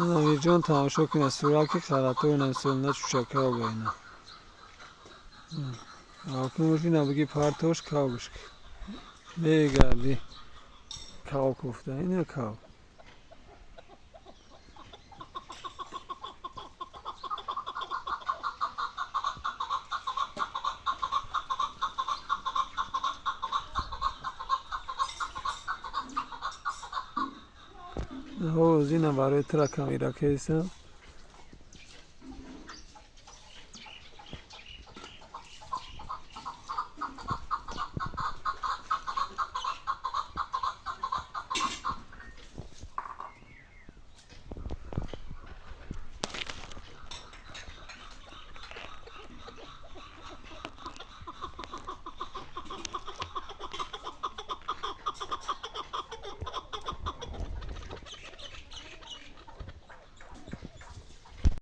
امیر جان تماشا کنه سوراخ خرطه و نسلنا چوچکه ها بینه آکن باشی نبگی پرتاش کاوش بگردی کاو کفته اینه کاو هو زینه برای ترکم ایرا کیسه